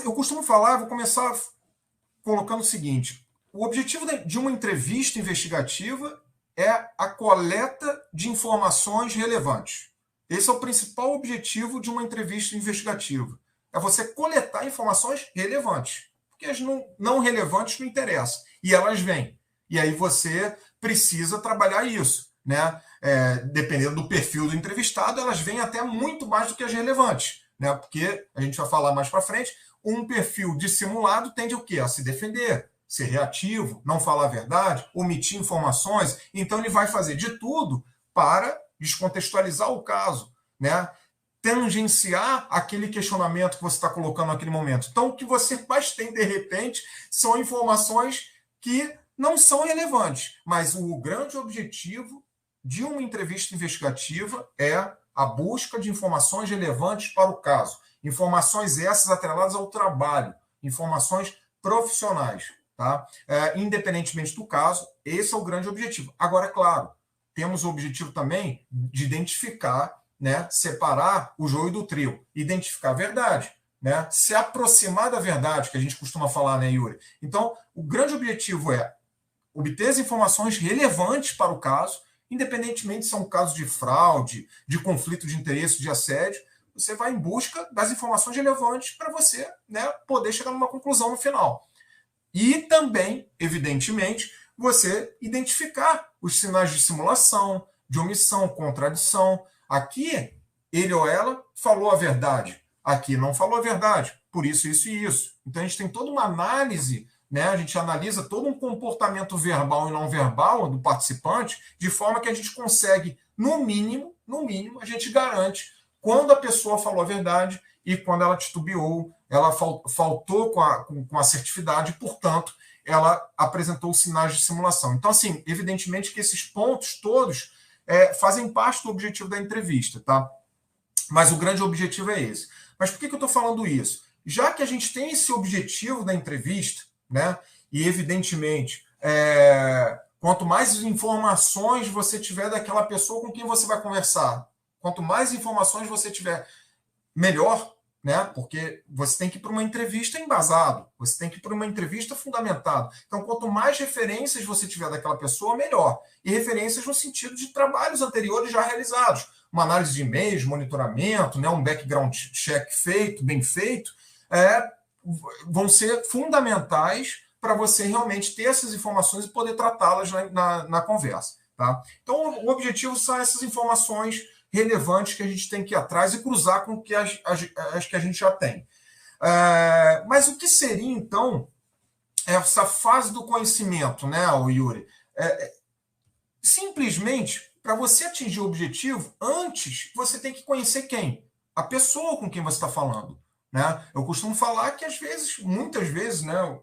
eu costumo falar, vou começar colocando o seguinte: o objetivo de uma entrevista investigativa é a coleta de informações relevantes. Esse é o principal objetivo de uma entrevista investigativa. É você coletar informações relevantes. Porque as não relevantes não interessam. E elas vêm. E aí você precisa trabalhar isso, né? Dependendo do perfil do entrevistado, elas vêm até muito mais do que as relevantes, né? Porque a gente vai falar mais para frente, um perfil dissimulado tende o quê? A se defender, ser reativo, não falar a verdade, omitir informações. Então ele vai fazer de tudo para descontextualizar o caso, né? Tangenciar aquele questionamento que você está colocando naquele momento. Então, o que você mais tem, de repente, são informações que não são relevantes, mas o grande objetivo de uma entrevista investigativa é a busca de informações relevantes para o caso. Informações essas atreladas ao trabalho, informações profissionais, tá? Independentemente do caso, esse é o grande objetivo. Agora, claro, temos o objetivo também de identificar, né, separar o joio do trigo, identificar a verdade, né, se aproximar da verdade, que a gente costuma falar, né, Yuri? Então, o grande objetivo é obter as informações relevantes para o caso, independentemente se é um caso de fraude, de conflito de interesse, de assédio, você vai em busca das informações relevantes para você, né, poder chegar numa conclusão no final. E também, evidentemente, você identificar os sinais de simulação, de omissão, contradição. Aqui, ele ou ela falou a verdade. Aqui não falou a verdade. Por isso, isso e isso. Então, a gente tem toda uma análise, né? A gente analisa todo um comportamento verbal e não verbal do participante, de forma que a gente consegue, no mínimo, a gente garante quando a pessoa falou a verdade e quando ela titubeou, ela faltou com a assertividade, e, portanto, ela apresentou sinais de simulação. Então, assim, evidentemente que esses pontos todos fazem parte do objetivo da entrevista, tá? Mas o grande objetivo é esse. Mas por que eu estou falando isso? Já que a gente tem esse objetivo da entrevista, né? E, evidentemente, quanto mais informações você tiver daquela pessoa com quem você vai conversar, quanto mais informações você tiver, melhor, né? Porque você tem que ir para uma entrevista embasado, você tem que ir para uma entrevista fundamentado. Então, quanto mais referências você tiver daquela pessoa, melhor. E referências no sentido de trabalhos anteriores já realizados. Uma análise de e-mails, monitoramento, né? Um background check feito, bem feito, vão ser fundamentais para você realmente ter essas informações e poder tratá-las na conversa. Tá? Então, o objetivo são essas informações relevantes que a gente tem que ir atrás e cruzar com as que a gente já tem. Mas o que seria, então, essa fase do conhecimento, né, Yuri? Simplesmente, para você atingir o objetivo, antes você tem que conhecer quem? A pessoa com quem você está falando. Né? Eu costumo falar que, às vezes, muitas vezes, né,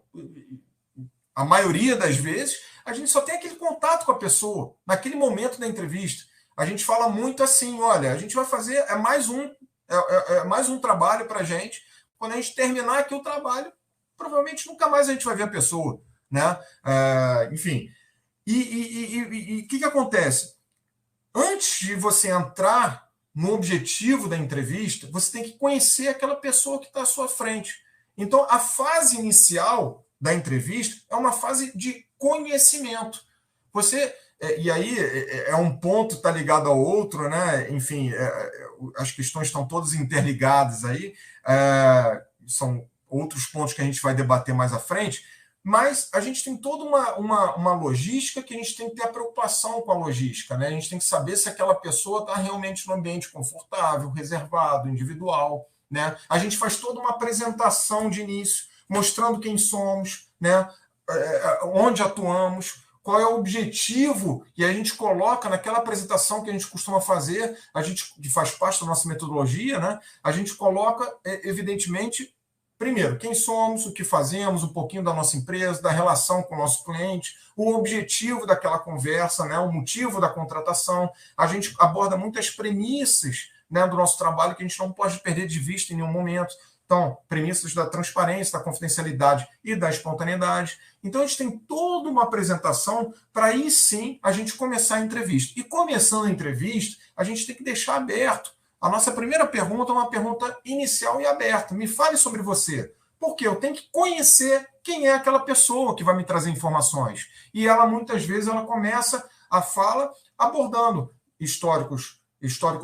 a maioria das vezes, a gente só tem aquele contato com a pessoa, naquele momento da entrevista. A gente fala muito assim, olha, a gente vai fazer, mais um trabalho para a gente. Quando a gente terminar aqui o trabalho, provavelmente nunca mais a gente vai ver a pessoa. Né? Enfim. E o que acontece? Antes de você entrar no objetivo da entrevista, você tem que conhecer aquela pessoa que está à sua frente. Então, a fase inicial da entrevista é uma fase de conhecimento. E aí um ponto está ligado ao outro, né? Enfim, as questões estão todas interligadas aí, são outros pontos que a gente vai debater mais à frente, mas a gente tem toda uma logística que a gente tem que ter a preocupação com a logística, né? A gente tem que saber se aquela pessoa está realmente num ambiente confortável, reservado, individual, né? A gente faz toda uma apresentação de início, mostrando quem somos, né? Onde atuamos, qual é o objetivo, e a gente coloca naquela apresentação que a gente costuma fazer, que faz parte da nossa metodologia, né? A gente coloca, evidentemente, primeiro, quem somos, o que fazemos, um pouquinho da nossa empresa, da relação com o nosso cliente, o objetivo daquela conversa, né? O motivo da contratação. A gente aborda muitas premissas, né, do nosso trabalho que a gente não pode perder de vista em nenhum momento. Então, premissas da transparência, da confidencialidade e da espontaneidade. Então, a gente tem toda uma apresentação para aí sim a gente começar a entrevista. E começando a entrevista, a gente tem que deixar aberto. A nossa primeira pergunta é uma pergunta inicial e aberta. Me fale sobre você. Porque eu tenho que conhecer quem é aquela pessoa que vai me trazer informações. E ela, muitas vezes, ela começa a fala abordando histórico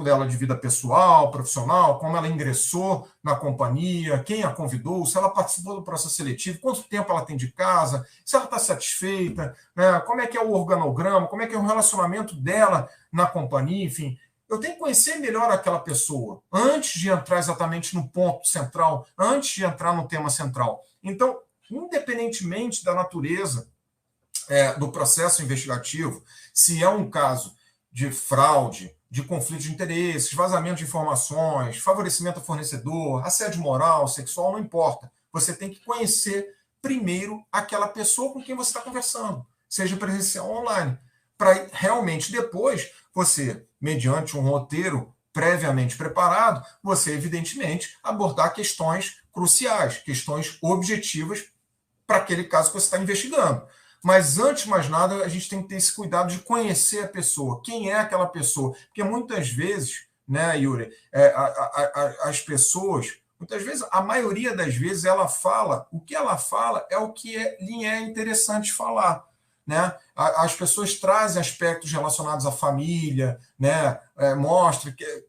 dela de vida pessoal, profissional, como ela ingressou na companhia, quem a convidou, se ela participou do processo seletivo, quanto tempo ela tem de casa, se ela está satisfeita, né, como é que é o organograma, como é que é o relacionamento dela na companhia, enfim. Eu tenho que conhecer melhor aquela pessoa antes de entrar exatamente no ponto central, antes de entrar no tema central. Então, independentemente da natureza do processo investigativo, se é um caso de fraude, de conflito de interesses, vazamento de informações, favorecimento ao fornecedor, assédio moral, sexual, não importa. Você tem que conhecer primeiro aquela pessoa com quem você está conversando, seja presencial ou online, para realmente depois você, mediante um roteiro previamente preparado, você, evidentemente, abordar questões cruciais, questões objetivas para aquele caso que você está investigando. Mas, antes de mais nada, a gente tem que ter esse cuidado de conhecer a pessoa. Quem é aquela pessoa? Porque muitas vezes, né, Yuri, as pessoas, muitas vezes, a maioria das vezes, ela fala, o que ela fala é o que lhe é interessante falar. Né? As pessoas trazem aspectos relacionados à família, né?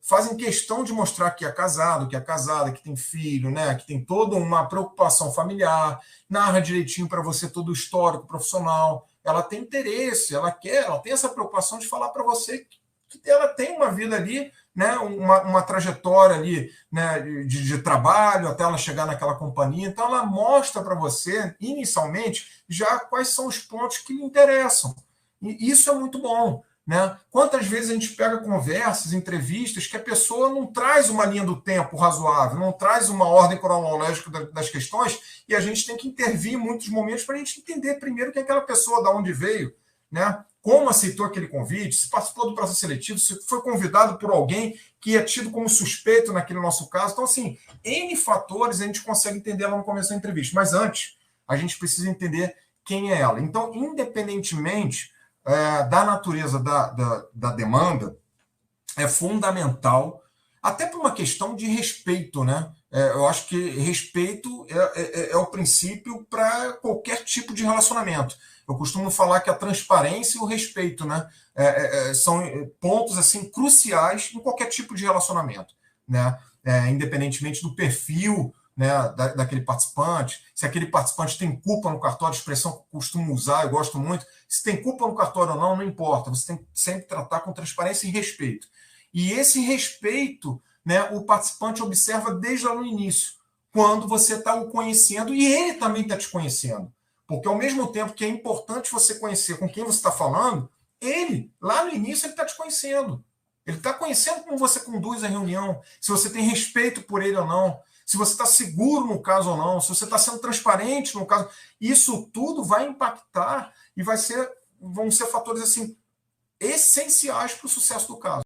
Fazem questão de mostrar que é casado, que é casada, que tem filho, né? Que tem toda uma preocupação familiar, narra direitinho para você todo o histórico profissional. Ela tem interesse, ela tem essa preocupação de falar para você que ela tem uma vida ali, né, uma trajetória ali, né, de trabalho até ela chegar naquela companhia. Então, ela mostra para você, inicialmente, já quais são os pontos que lhe interessam. E isso é muito bom. Né? Quantas vezes a gente pega conversas, entrevistas, que a pessoa não traz uma linha do tempo razoável, não traz uma ordem cronológica das questões, e a gente tem que intervir em muitos momentos para a gente entender primeiro quem é aquela pessoa, de onde veio, né? Como aceitou aquele convite, se participou do processo seletivo, se foi convidado por alguém que é tido como suspeito naquele nosso caso. Então, assim, N fatores a gente consegue entender lá no começo da entrevista. Mas antes, a gente precisa entender quem é ela. Então, independentemente da natureza da demanda, é fundamental, até por uma questão de respeito, né? Eu acho que respeito é o princípio para qualquer tipo de relacionamento. Eu costumo falar que a transparência e o respeito, né, são pontos assim cruciais em qualquer tipo de relacionamento, né? Independentemente do perfil, né, daquele participante, se aquele participante tem culpa no cartório, expressão que eu costumo usar, eu gosto muito, se tem culpa no cartório ou não, não importa, você tem que sempre tratar com transparência e respeito. E esse respeito, né, o participante observa desde lá no início, quando você está o conhecendo e ele também está te conhecendo. Porque ao mesmo tempo que é importante você conhecer com quem você está falando, ele, lá no início, ele está te conhecendo. Ele está conhecendo como você conduz a reunião, se você tem respeito por ele ou não, se você está seguro no caso ou não, se você está sendo transparente no caso. Isso tudo vai impactar e vão ser fatores assim essenciais para o sucesso do caso.